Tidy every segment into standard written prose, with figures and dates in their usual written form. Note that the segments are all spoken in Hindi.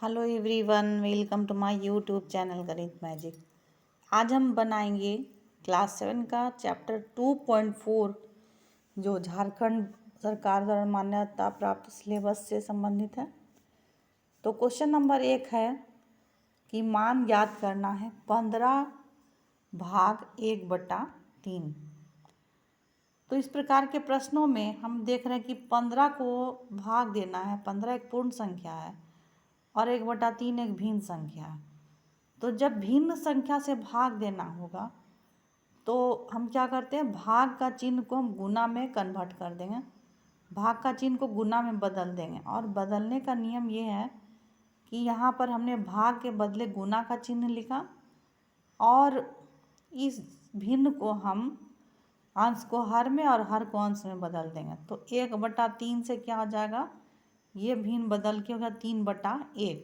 Hello everyone, welcome to my YouTube channel Ganit magic. आज हम बनाएंगे क्लास 7 का चैप्टर 2.4 जो झारखंड सरकार द्वारा मान्यता प्राप्त सिलेबस से संबंधित है। तो क्वेश्चन नंबर 1 है कि मान ज्ञात करना है 15 भाग 1/3। तो इस प्रकार के प्रश्नों में हम देख रहे हैं कि 15 को भाग देना है। 15 एक पूर्ण संख्या है और 1/3 एक भिन्न संख्या है। तो जब भिन्न संख्या से भाग देना होगा तो हम क्या करते हैं, भाग का चिन्ह को हम गुना में कन्वर्ट कर देंगे, भाग का चिन्ह को गुना में बदल देंगे। और बदलने का नियम ये है कि यहाँ पर हमने भाग के बदले गुना का चिन्ह लिखा और इस भिन्न को हम अंश को हर में और हर को अंश में बदल देंगे। तो 1/3 से क्या हो जाएगा, ये भिन्न बदल के हो गया 3/1।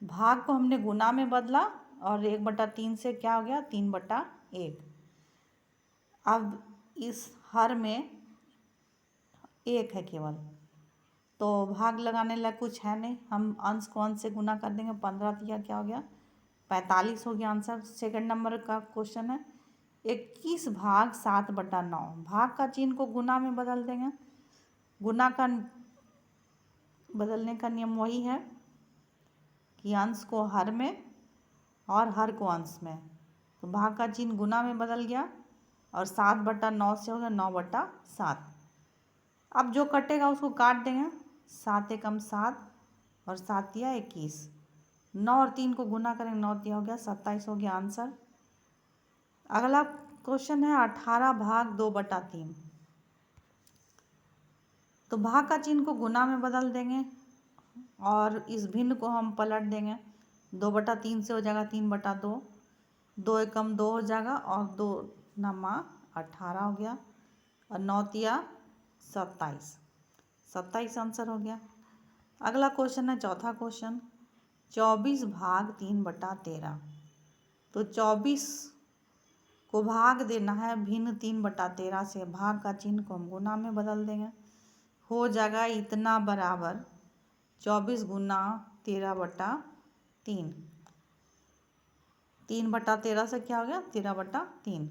भाग को हमने गुना में बदला और 1/3 से क्या हो गया 3/1। अब इस हर में 1 है केवल, तो भाग लगाने लगा कुछ है नहीं। हम अंश को अंश से गुना कर देंगे। 15 दिया क्या हो गया 45 हो गया आंसर। सेकंड नंबर का क्वेश्चन है 21 भाग 7/9। भाग का चिन्ह को गुना में बदल देंगे। गुना का बदलने का नियम वही है कि अंश को हर में और हर को अंश में। तो भाग का चिन्ह गुना में बदल गया और 7/9 से हो गया 9/7। अब जो कटेगा उसको काट देंगे। 7 एकम 7 और 7 दिया 21। 9 और 3 को गुना करेंगे, 9 दिया हो गया 27 हो गया आंसर। अगला क्वेश्चन है 18 भाग 2/3। तो भाग का चिन्ह को गुना में बदल देंगे और इस भिन्न को हम पलट देंगे। 2/3 से हो जाएगा 3/2। 2 एकम 2 हो जाएगा और 2 नमा 18 हो गया और 9 तिया 27। 27 आंसर हो गया। अगला क्वेश्चन है चौथा क्वेश्चन 24 भाग 3/13। तो 24 को भाग देना है भिन्न 3/13 से। भाग का चिन्ह को हम गुना में बदल देंगे। हो जाएगा इतना बराबर 24 गुना 13/3। 3/13 से क्या हो गया 13/3।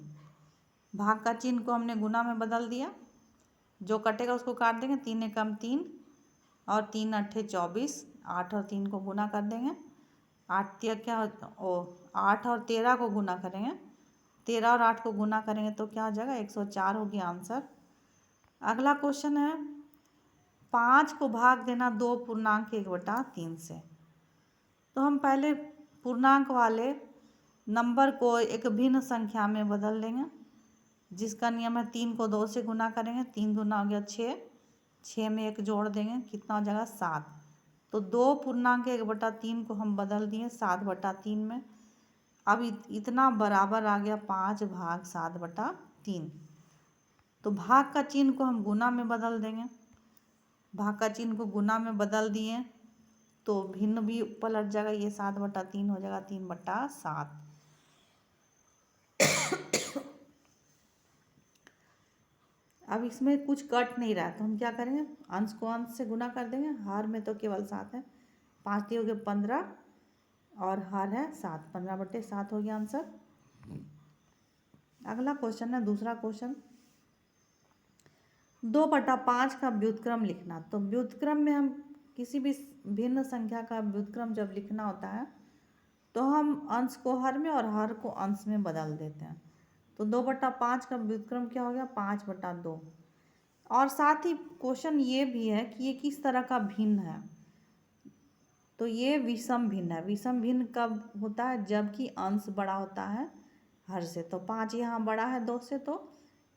भाग का चिन्ह को हमने गुना में बदल दिया। जो कटेगा उसको काट देंगे। 3 एकम 3 और 3 अट्ठे 24। 8 और 3 को गुना कर देंगे। 8 तिया क्या 8 और 13 को गुना करेंगे। 13 और 8 को गुना करेंगे तो क्या हो जाएगा 104 हो गया आंसर। अगला क्वेश्चन है 5 को भाग देना 2 पूर्णांक 1/3 से। तो हम पहले पूर्णांक वाले नंबर को एक भिन्न संख्या में बदल देंगे, जिसका नियम है 3 को 2 से गुना करेंगे। 3 दूना हो गया 6, 6 में 1 जोड़ देंगे, कितना हो जाएगा 7। तो 2 पूर्णांक 1/3 को हम बदल दिए 7/3 में। अब इतना बराबर आ गया 5 भाग 7/3। तो भाग का चिन्ह को हम गुना में बदल देंगे। भाग का चिन्ह को गुना में बदल दिए तो भिन्न भी पलट जाएगा। ये 7/3 हो जाएगा 3/7। अब इसमें कुछ कट नहीं रहा तो हम क्या करेंगे, अंश को अंश से गुना कर देंगे। हर में तो केवल 7 है। 5 दिए हो गए 15 और हर है 7। 15/7 हो गया आंसर। अगला क्वेश्चन है दूसरा क्वेश्चन 2/5 का व्युत्क्रम लिखना। तो व्युत्क्रम में हम किसी भी भिन्न संख्या का व्युत्क्रम जब लिखना होता है तो हम अंश को हर में और हर को अंश में बदल देते हैं। तो 2/5 का व्युत्क्रम क्या हो गया 5/2। और साथ ही क्वेश्चन ये भी है कि ये किस तरह का भिन्न है। तो ये विषम भिन्न है। विषम भिन्न कब होता है, जबकि अंश बड़ा होता है हर से। तो 5 यहाँ बड़ा है 2 से, तो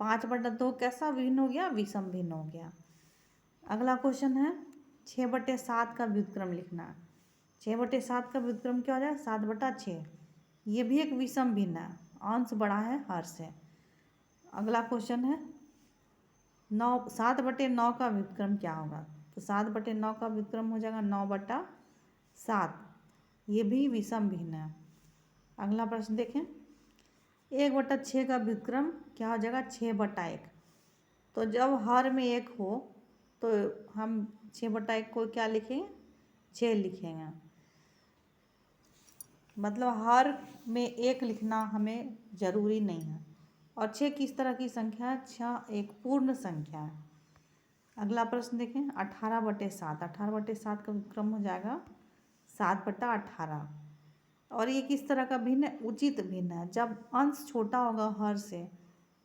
5/2 कैसा भिन्न हो गया, विषम भिन्न हो गया। अगला क्वेश्चन है 6/7 का व्युत्क्रम लिखना। 6/7 का व्युत्क्रम क्या हो जाए 7/6। ये भी एक विषम भिन्न है, अंश बड़ा है हर से। अगला क्वेश्चन है 7/9 का व्युत्क्रम क्या होगा। तो 7/9 का व्युत्क्रम हो जाएगा 9/7। ये भी विषम भिन्न है। अगला प्रश्न देखें 1/6 का व्युत्क्रम क्या हो जाएगा 6/1। तो जब हर में 1 हो तो हम 6/1 को क्या लिखेंगे 6 लिखेंगे। मतलब हर में 1 लिखना हमें ज़रूरी नहीं है। और 6 किस तरह की संख्या है? 6 एक पूर्ण संख्या है। अगला प्रश्न देखें, 18/7। 18/7 का व्युत्क्रम हो जाएगा 7/18। और ये किस तरह का भिन्न है? उचित भिन्न है। जब अंश छोटा होगा हर से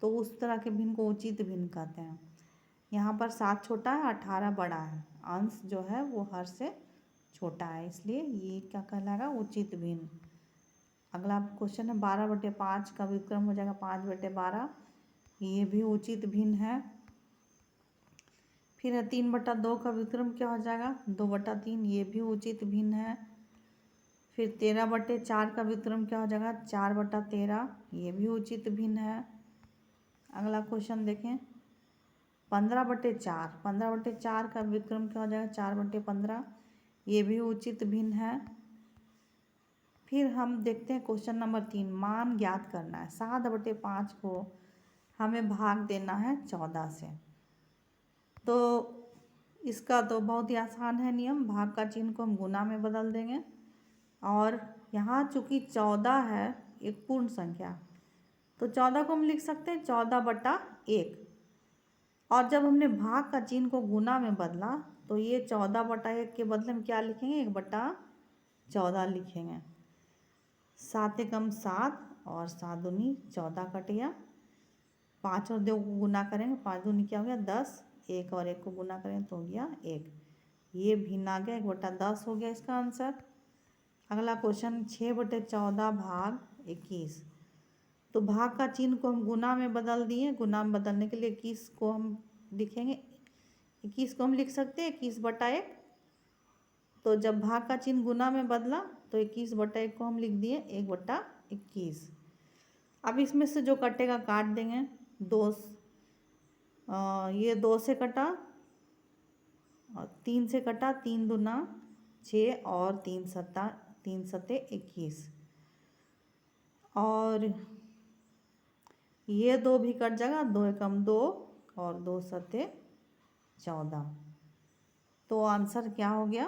तो उस तरह के भिन्न को उचित भिन्न कहते हैं। यहाँ पर 7 छोटा है, 18 बड़ा है। अंश जो है वो हर से छोटा है, इसलिए ये क्या कहलाएगा? उचित भिन्न। अगला क्वेश्चन है 12/5 का व्युत्क्रम हो जाएगा 5/12। ये भी उचित भिन्न है। फिर है 3/2 का व्युत्क्रम क्या हो जाएगा? 2/3। ये भी उचित भिन्न है। फिर 13/4 का व्युत्क्रम क्या हो जाएगा? 4/13। ये भी उचित भिन्न है। अगला क्वेश्चन देखें 15/4। 15/4 का व्युत्क्रम क्या हो जाएगा? 4/15। ये भी उचित भिन्न है। फिर हम देखते हैं क्वेश्चन नंबर 3, मान ज्ञात करना है। 7/5 को हमें भाग देना है 14 से। तो इसका तो बहुत ही आसान है नियम। भाग का चिन्ह को हम गुना में बदल देंगे। और यहाँ चूँकि 14 है एक पूर्ण संख्या, तो 14 को हम लिख सकते हैं 14/1। और जब हमने भाग का चिन्ह को गुना में बदला तो ये 14/1 के बदले में क्या लिखेंगे? 1/14 लिखेंगे। 7 एकम 7 और 7 दूनी 14 कट गया। 5 और 2 को गुना करेंगे, 5 दूनी क्या हो गया? 10। 1 और 1 को गुना करेंगे तो हो गया 1। ये भिन्न आ गया, 1/10 हो गया इसका आंसर। अगला क्वेश्चन 6/14 भाग 21। तो भाग का चिन्ह को हम गुना में बदल दिए। गुना में बदलने के लिए 21 को हम लिखेंगे, 21 को हम लिख सकते हैं 21/1। तो जब भाग का चिन्ह गुना में बदला तो 21/1 को हम लिख दिए 1/21। अब इसमें से जो कटेगा काट देंगे। 2 ये 2 से कटा और 3 से कटा, 3 दूना 6 और 3 सत्ते 21। और ये 2 भी कट जाएगा, 2 एकम 2 और 2 सत्ते 14। तो आंसर क्या हो गया?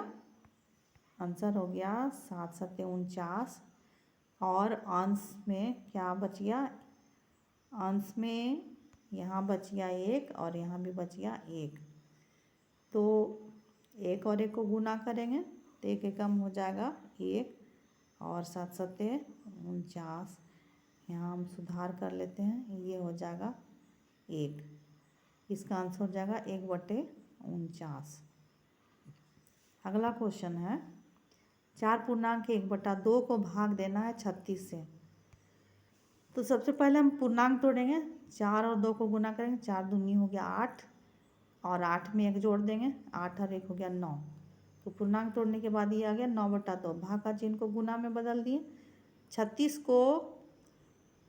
आंसर हो गया 7 सत्ते 49। और अंश में क्या बच गया? अंश में यहाँ बच गया 1 और यहाँ भी बच गया 1। तो 1 और 1 को गुना करेंगे तो 1 एकम हो जाएगा 1 और 7 सत्ते 49। यहाँ हम सुधार कर लेते हैं, ये हो जाएगा 1। इसका आंसर हो जाएगा 1/49। अगला क्वेश्चन है 4.1/2 को भाग देना है 36 से। तो सबसे पहले हम पूर्णांक तोड़ेंगे। 4 और 2 को गुना करेंगे, 4 दूनी हो गया 8 और 8 में 1 जोड़ देंगे, 8 और 1 हो गया 9। तो पूर्णांक तोड़ने के बाद ये आ गया 9/2। भाग का चिन्ह को गुना में बदल दिए। 36 को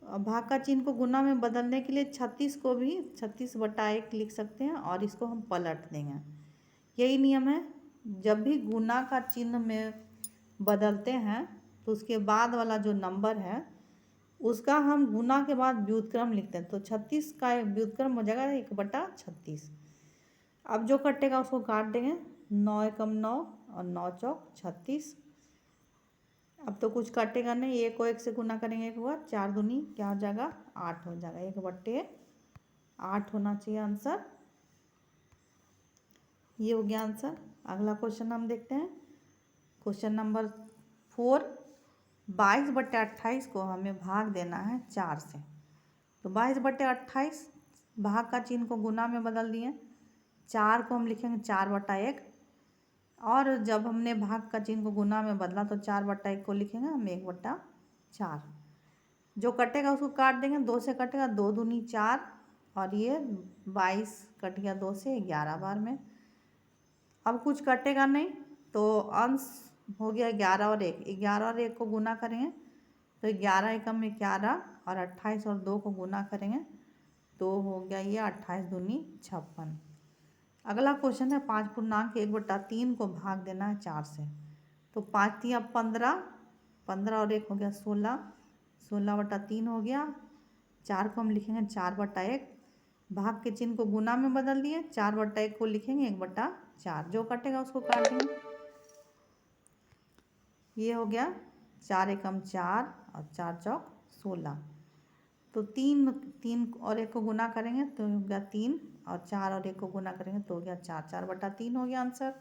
भाग का चिन्ह को गुना में बदलने के लिए 36 को भी 36/1 लिख सकते हैं और इसको हम पलट देंगे। यही नियम है, जब भी गुना का चिन्ह में बदलते हैं तो उसके बाद वाला जो नंबर है उसका हम गुना के बाद व्युत्क्रम लिखते हैं। तो 36 का व्युत्क्रम हो जाएगा 1/36। अब जो कटेगा उसको काट देंगे। 9 एकम 9 और 9 चौक 36। अब तो कुछ कटेगा नहीं, 1 को 1 से गुना करेंगे 1 हुआ, 4 दूनी क्या हो जाएगा? 8 हो जाएगा। 1/8 होना चाहिए आंसर। ये हो गया आंसर। अगला क्वेश्चन हम देखते हैं, क्वेश्चन नंबर 4। 22/28 को हमें भाग देना है 4 से। तो 22/28 भाग का चिन्ह को गुना में बदल दिए। 4 को हम लिखेंगे 4/1 और जब हमने भाग का चिन्ह को गुना में बदला तो 4/1 को लिखेंगे हम 1/4। जो कटेगा उसको काट देंगे। 2 से कटेगा, 2 दूनी 4 और ये 22 कट गया 2 से 11 बार में। अब कुछ कटेगा नहीं तो अंश हो गया 11 और 1। 11 और 1 को गुना करेंगे तो 11 एकम में 11 और 28 और 2 को गुना करेंगे तो हो गया ये 28 दूनी 56। अगला क्वेश्चन है 5.1/3 को भाग देना है 4 से। तो 5 3 15, 15 और 1 हो गया 16, 16/3 हो गया। 4 को हम लिखेंगे 4/1। भाग के चिन्ह को गुना में बदल दिए। 4/1 को लिखेंगे 1/4। जो कटेगा उसको काट देंगे। ये हो गया 4 एकम 4 और 4 चौक 16। तो 3 3 और 1 को गुना करेंगे तो हो गया 3 और 4 और 1 को गुना करेंगे तो हो गया 4, 4/3 हो गया आंसर।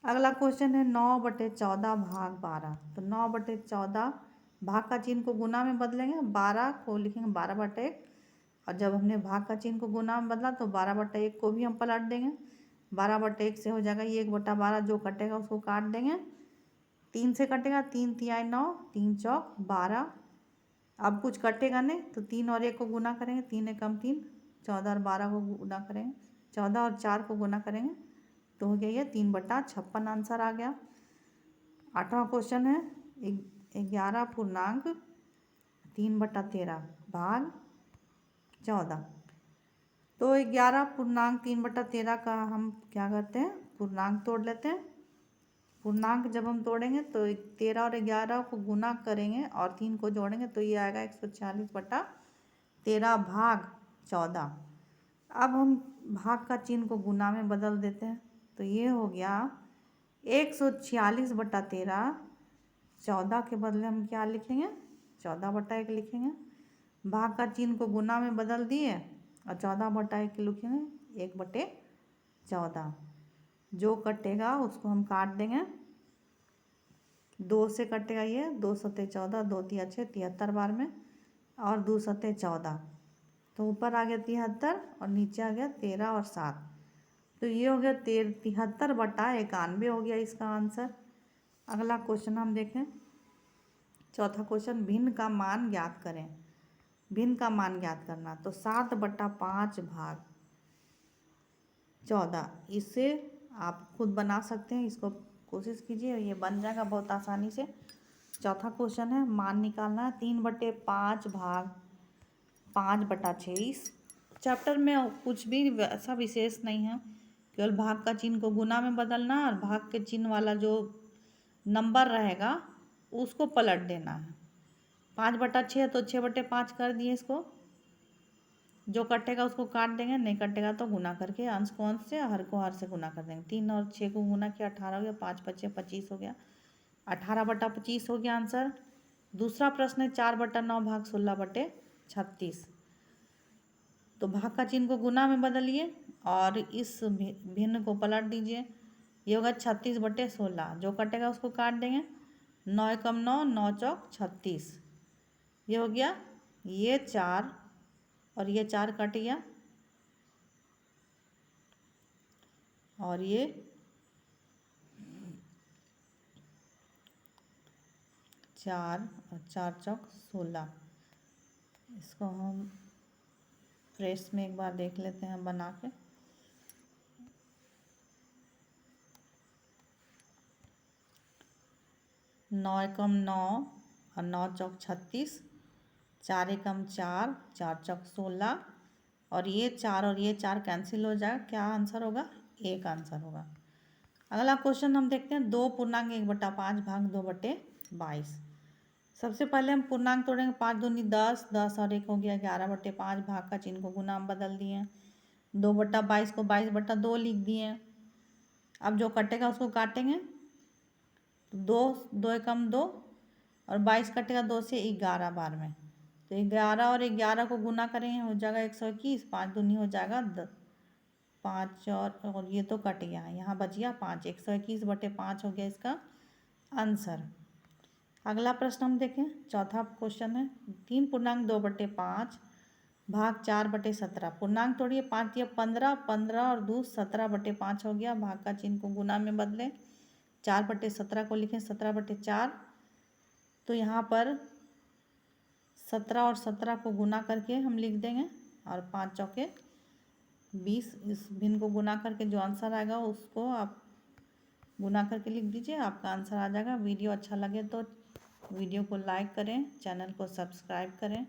अगला क्वेश्चन है 9/14 भाग 12। तो 9/14 भाग का चिन्ह को गुना में बदलेंगे, 12 को लिखेंगे 12/1 और जब हमने भाग का चिन्ह को गुना में बदला तो 12/1 को भी हम पलट देंगे। 12/1 से हो जाएगा ये 1/12, जो कटेगा उसको काट देंगे। 3 से कटेगा, 3 तिहाई 9, 3 चौक 12। अब कुछ कटेगा नहीं तो 3 और 1 को गुना करेंगे, 3 एकम 3, 14 और 12 को गुना करेंगे, 14 और 4 को गुना करेंगे तो हो गया ये 3/56 आंसर आ गया। 8वां क्वेश्चन है 11 पूर्णांक 3/13 भाग 14। तो 11 पूर्णांक 3/13 का हम क्या करते हैं, पूर्णांक तोड़ लेते हैं। पूर्णांक जब हम तोड़ेंगे तो 13 और 11 को गुना करेंगे और 3 को जोड़ेंगे तो ये आएगा 146/13 भाग 14। अब हम भाग का चिन्ह को गुना में बदल देते हैं तो ये हो गया 146/13। 14 के बदले हम क्या लिखेंगे, 14/1 लिखेंगे। भाग का चिन्ह को गुना में बदल दिए और 14/1 लिखेंगे 1/14। जो कटेगा उसको हम काट देंगे। 2 से कटेगा ये, 2 सत्ते 14, 2 तिया 6, 73 बार में और 2 सत्ते 14, तो ऊपर आ गया 73 और नीचे आ गया 13 और 7। तो ये हो गया 73/91 हो गया इसका आंसर। अगला क्वेश्चन हम देखें, चौथा क्वेश्चन भिन्न का मान ज्ञात करें। भिन्न का मान ज्ञात करना, तो 7/5 भाग 14, इसे आप खुद बना सकते हैं, इसको कोशिश कीजिए, ये बन जाएगा बहुत आसानी से। चौथा क्वेश्चन है मान निकालना है 3/5 भाग 5/6। इस चैप्टर में कुछ भी ऐसा विशेष नहीं है, केवल भाग का चिन्ह को गुना में बदलना है और भाग के चिन्ह वाला जो नंबर रहेगा उसको पलट देना है। 5/6 तो 6/5 कर दिए इसको, जो कटेगा उसको काट देंगे, नहीं कटेगा तो गुना करके अंश को अंश से हर को हर से गुना कर देंगे। 3 और 6 को गुना किया 18 हो गया, 5/5 25 हो गया, 18/25 हो गया आंसर। दूसरा प्रश्न है 4/9 भाग 16/36। तो भाग का चिन्ह को गुना में बदलिए और इस भिन्न को पलट दीजिए, ये होगा 36/16। जो कटेगा उसको काट देंगे, 9 एकम 9, 9 चौक 36। ये हो गया ये 4 और ये 4 कट गया और ये 4 और 4 चौक 16। इसको हम प्रेस में एक बार देख लेते हैं बना के। नौ एकम 9 और 9 चौक 36, 4 एकम 4, 4 चौक 16 और ये 4 कैंसिल हो जाएगा, क्या आंसर होगा, 1 आंसर होगा। अगला क्वेश्चन हम देखते हैं 2 पूर्णांक 1/5 भाग 2/22। सबसे पहले हम पूर्णांक तोड़ेंगे, 5 दूनी 10, 10 और 1 हो गया 11/5। भाग का चिन्ह को गुना में बदल दिए, 2/22 को 22/2 लिख दिए। अब जो कटेगा उसको काटेंगे, तो 2 एकम 2 और 22 कटेगा 2 से 11 बार में, तो 11 और 11 को गुना करेंगे हो जाएगा 121, 5 दूनी हो जाएगा 5 और ये तो कट गया, यहाँ बच गया 5, 121/5 हो गया इसका आंसर। अगला प्रश्न हम देखें, चौथा क्वेश्चन है 3 पूर्णांक 2/5 भाग 4/17। पूर्णांक तोड़िए, 5 या 15, 15 और 2 17/5 हो गया। भाग का चिन्ह को गुना में बदलें, 4/17 को लिखें 17/4। तो यहाँ पर 17 और 17 को गुना करके हम लिख देंगे और 5 चौके 20। इस भिन्न को गुना करके जो आंसर आएगा उसको आप गुना करके लिख दीजिए, आपका आंसर आ जाएगा। वीडियो अच्छा लगे तो वीडियो को लाइक करें, चैनल को सब्सक्राइब करें।